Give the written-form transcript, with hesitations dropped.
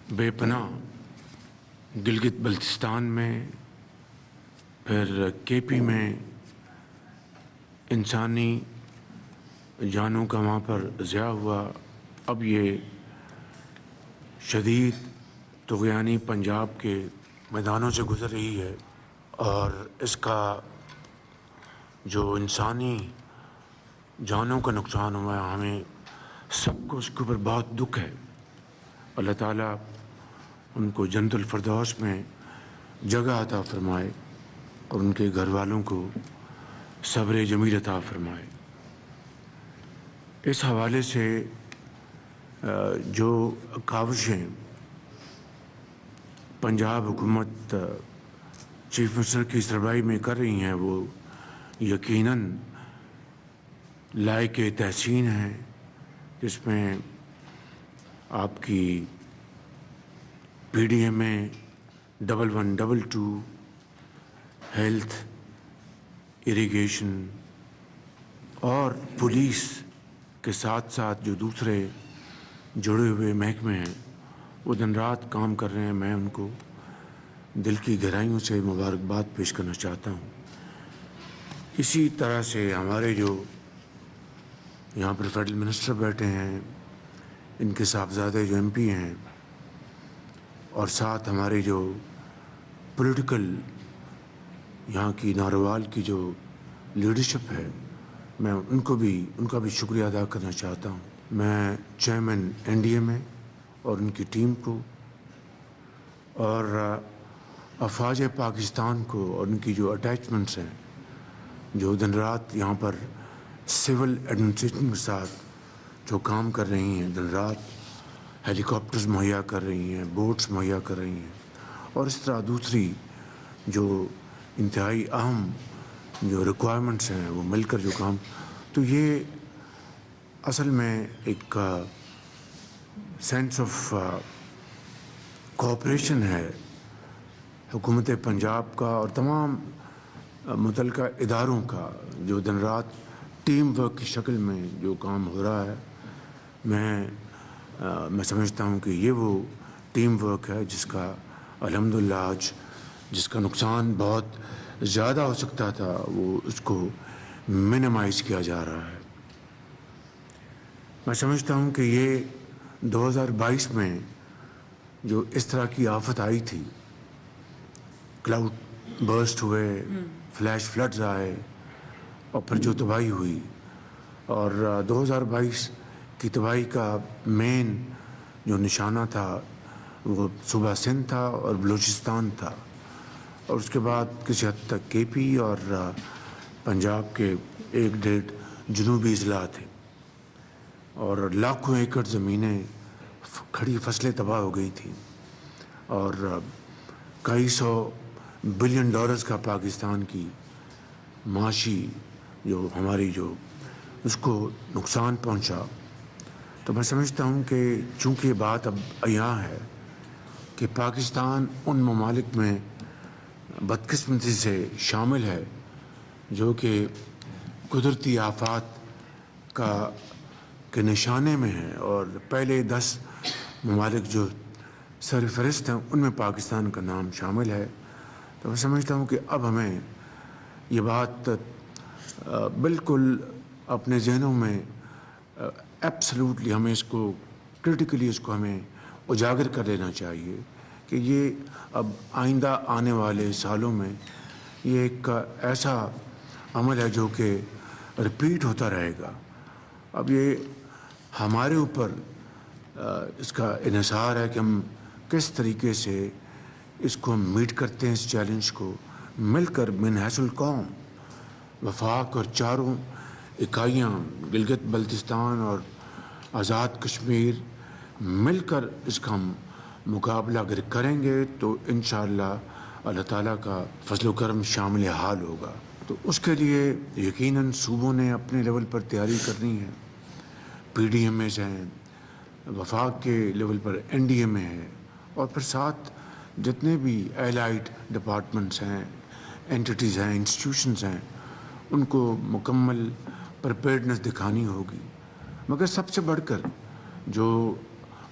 بے پناہ گلگت بلتستان میں، پھر کے پی میں انسانی جانوں کا وہاں پر ضیاع ہوا. اب یہ شدید طغیانی پنجاب کے میدانوں سے گزر رہی ہے، اور اس کا جو انسانی جانوں کا نقصان ہوا ہے، ہمیں سب کو اس کے اوپر بہت دکھ ہے. اللہ تعالیٰ ان کو جنت الفردوس میں جگہ عطا فرمائے اور ان کے گھر والوں کو صبر جمیل عطا فرمائے. اس حوالے سے جو کاوشیں پنجاب حکومت چیف منسٹر کی سربراہی میں کر رہی ہیں، وہ یقیناً لائق تحسین ہیں، جس میں آپ کی پی ڈی ایم اے 1122 ہیلتھ، اریگیشن اور پولیس کے ساتھ ساتھ جو دوسرے جڑے ہوئے محکمے ہیں وہ دن رات کام کر رہے ہیں. میں ان کو دل کی گہرائیوں سے مبارکباد پیش کرنا چاہتا ہوں. اسی طرح سے ہمارے جو یہاں پر فیڈرل منسٹر بیٹھے ہیں، ان کے صاحبزادے جو ایم پی ہیں، اور ساتھ ہمارے جو پولیٹیکل یہاں کی ناروال کی جو لیڈرشپ ہے، میں ان کا بھی شکریہ ادا کرنا چاہتا ہوں. میں چیئرمین این ڈی اے میں اور ان کی ٹیم کو اور افواج پاکستان کو اور ان کی جو اٹیچمنٹس ہیں، جو دن رات یہاں پر سول ایڈمنسٹریشن کے ساتھ جو کام کر رہی ہیں، دن رات ہیلی کاپٹرز مہیا کر رہی ہیں، بوٹس مہیا کر رہی ہیں، اور اس طرح دوسری جو انتہائی اہم جو ریکوائرمنٹس ہیں وہ مل کر جو کام، تو یہ اصل میں ایک سینس آف کوآپریشن ہے حکومت پنجاب کا اور تمام متعلقہ اداروں کا، جو دن رات ٹیم ورک کی شکل میں جو کام ہو رہا ہے. میں سمجھتا ہوں کہ یہ وہ ٹیم ورک ہے جس کا الحمدللہ آج جس کا نقصان بہت زیادہ ہو سکتا تھا، وہ اس کو منیمائز کیا جا رہا ہے. میں سمجھتا ہوں کہ یہ 2022 میں جو اس طرح کی آفت آئی تھی، کلاؤڈ برسٹ ہوئے، فلیش فلڈز آئے، اور پھر جو تباہی ہوئی، اور 2022 کی تباہی کا مین جو نشانہ تھا وہ صوبہ سندھ تھا اور بلوچستان تھا، اور اس کے بعد کسی حد تک کے پی اور پنجاب کے 1.5 جنوبی اضلاع تھے، اور لاکھوں ایکڑ زمینیں کھڑی فصلیں تباہ ہو گئی تھیں، اور کئی سو بلین ڈالرز کا پاکستان کی معاشی جو ہماری جو اس کو نقصان پہنچا. تو میں سمجھتا ہوں کہ چونکہ یہ بات اب عیاں ہے کہ پاکستان ان ممالک میں بدقسمتی سے شامل ہے جو کہ قدرتی آفات کے نشانے میں ہے، اور پہلے 10 ممالک جو سر فہرست ہیں ان میں پاکستان کا نام شامل ہے. تو میں سمجھتا ہوں کہ اب ہمیں یہ بات بالکل اپنے ذہنوں میں ایبسلیوٹلی ہمیں اس کو کرٹیکلی اس کو ہمیں اجاگر کر لینا چاہیے کہ یہ اب آئندہ آنے والے سالوں میں یہ ایک ایسا عمل ہے جو کہ رپیٹ ہوتا رہے گا. اب یہ ہمارے اوپر اس کا انحصار ہے کہ ہم کس طریقے سے اس کو ہم میٹ کرتے ہیں، اس چیلنج کو مل کر من حیث القوم وفاق اور چاروں اکائیاں گلگت بلتستان اور آزاد کشمیر مل کر اس کا ہم مقابلہ اگر کریں گے تو انشاءاللہ اللہ تعالیٰ کا فضل و کرم شامل حال ہوگا. تو اس کے لیے یقیناً صوبوں نے اپنے لیول پر تیاری کرنی ہے، پی ڈی ایم ایز ہیں، وفاق کے لیول پر این ڈی ایم اے ہے، اور پھر ساتھ جتنے بھی ایلائڈ ڈپارٹمنٹس ہیں، اینٹیٹیز ہیں، انسٹیٹیوشنز ہیں، ان کو مکمل پریپیئرڈنس دکھانی ہوگی. مگر سب سے بڑھ کر جو